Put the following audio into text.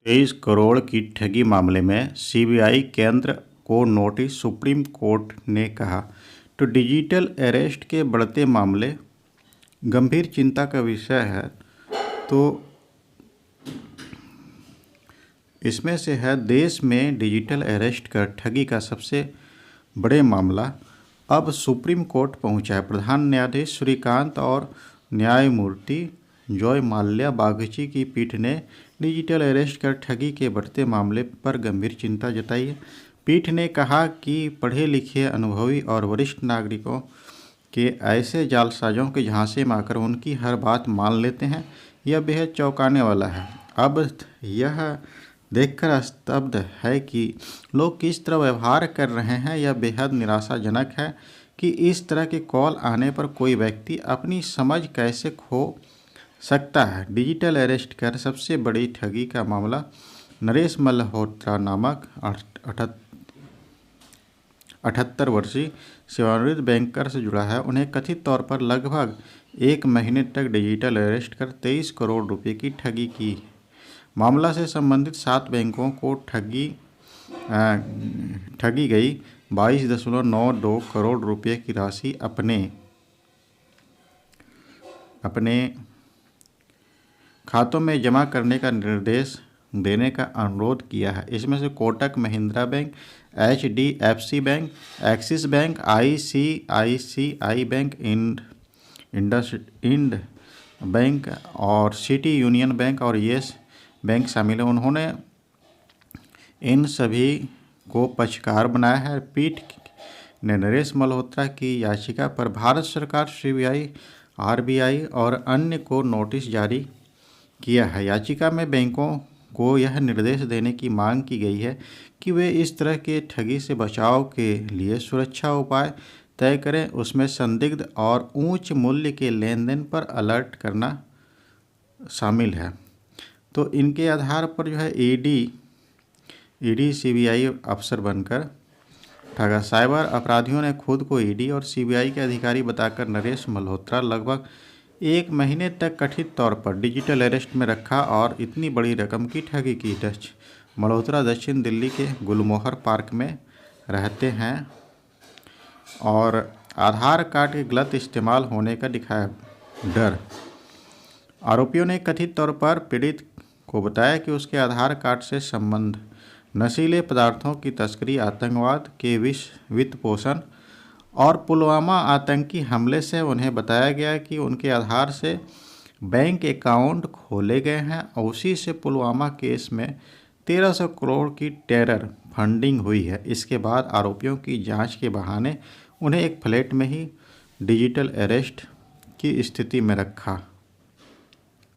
23 करोड़ की ठगी मामले में सीबीआई केंद्र को नोटिस, सुप्रीम कोर्ट ने कहा। तो डिजिटल अरेस्ट के बढ़ते मामले गंभीर चिंता का विषय है। तो इसमें से है देश में डिजिटल अरेस्ट कर ठगी का सबसे बड़े मामला अब सुप्रीम कोर्ट पहुंचा है। प्रधान न्यायाधीश सूर्यकांत और न्यायमूर्ति जॉय माल्या बागची की पीठ ने डिजिटल अरेस्ट कर ठगी के बढ़ते मामले पर गंभीर चिंता जताई है। पीठ ने कहा कि पढ़े लिखे, अनुभवी और वरिष्ठ नागरिकों के ऐसे जालसाजों के झांसे में आकर उनकी हर बात मान लेते हैं, यह बेहद चौंकाने वाला है। अब यह देखकर स्तब्ध है कि लोग किस तरह व्यवहार कर रहे हैं। यह बेहद निराशाजनक है कि इस तरह के कॉल आने पर कोई व्यक्ति अपनी समझ कैसे खो सकता है। डिजिटल अरेस्ट कर सबसे बड़ी ठगी का मामला नरेश मल्होत्रा नामक 78 वर्षीय सेवानिवृत्त बैंकर से जुड़ा है। उन्हें कथित तौर पर लगभग 1 महीने तक डिजिटल अरेस्ट कर 23 करोड़ रुपए की ठगी की। मामला से संबंधित 7 बैंकों को ठगी गई 22.92 करोड़ रुपए की राशि अपने खातों में जमा करने का निर्देश देने का अनुरोध किया है। इसमें से Kotak Mahindra bank, HDFC bank, Axis bank, ICICI bank, इंड बैंक और सिटी यूनियन बैंक और येस बैंक शामिल है। उन्होंने इन सभी को पक्षकार बनाया है। पीठ ने नरेश मल्होत्रा की याचिका पर भारत सरकार, CBI, RBI और अन्य को नोटिस जारी किया है। याचिका में बैंकों को यह निर्देश देने की मांग की गई है कि वे इस तरह के ठगी से बचाव के लिए सुरक्षा उपाय तय करें। उसमें संदिग्ध और उच्च मूल्य के लेन देन पर अलर्ट करना शामिल है। तो इनके आधार पर जो है ईडी CBI अफसर बनकर ठगा। साइबर अपराधियों ने खुद को ईडी और CBI के अधिकारी बताकर नरेश मल्होत्रा लगभग 1 महीने तक कथित तौर पर डिजिटल अरेस्ट में रखा और इतनी बड़ी रकम की ठगी की। मल्होत्रा दक्षिण दिल्ली के गुलमोहर पार्क में रहते हैं और आधार कार्ड के गलत इस्तेमाल होने का दिखाया डर। आरोपियों ने कथित तौर पर पीड़ित को बताया कि उसके आधार कार्ड से संबंध नशीले पदार्थों की तस्करी, आतंकवाद के वित्त पोषण और पुलवामा आतंकी हमले से। उन्हें बताया गया कि उनके आधार से बैंक अकाउंट खोले गए हैं और उसी से पुलवामा केस में 1300 करोड़ की टेरर फंडिंग हुई है। इसके बाद आरोपियों की जांच के बहाने उन्हें एक फ्लैट में ही डिजिटल अरेस्ट की स्थिति में रखा।